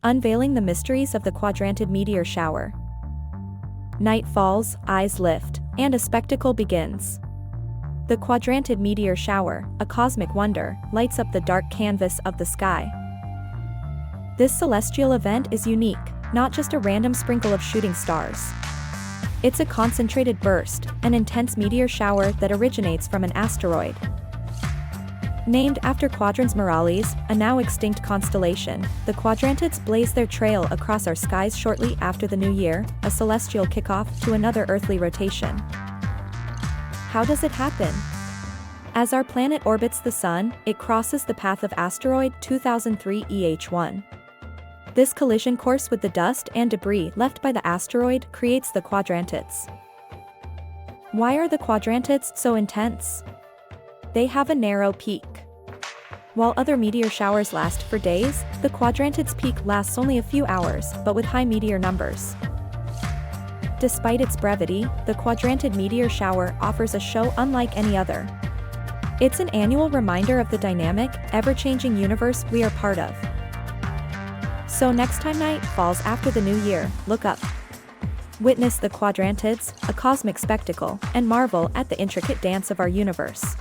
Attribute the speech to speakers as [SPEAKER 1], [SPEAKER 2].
[SPEAKER 1] unveiling the mysteries of the Quadrantid meteor shower. Night falls, eyes lift, and a spectacle begins. The Quadrantid meteor shower, a cosmic wonder, lights up the dark canvas of the sky. This celestial event is unique, not just a random sprinkle of shooting stars. It's a concentrated burst, an intense meteor shower that originates from an asteroid. Named after Quadrans Muralis, a now extinct constellation, the Quadrantids blaze their trail across our skies shortly after the new year, a celestial kickoff to another earthly rotation. How does it happen? As our planet orbits the Sun, it crosses the path of asteroid 2003 EH1. This collision course with the dust and debris left by the asteroid creates the Quadrantids. Why are the Quadrantids so intense? They have a narrow peak. While other meteor showers last for days, the Quadrantids' peak lasts only a few hours, but with high meteor numbers. Despite its brevity, the Quadrantid meteor shower offers a show unlike any other. It's an annual reminder of the dynamic, ever-changing universe we are part of. So next time night falls after the new year, look up. Witness the Quadrantids, a cosmic spectacle, and marvel at the intricate dance of our universe.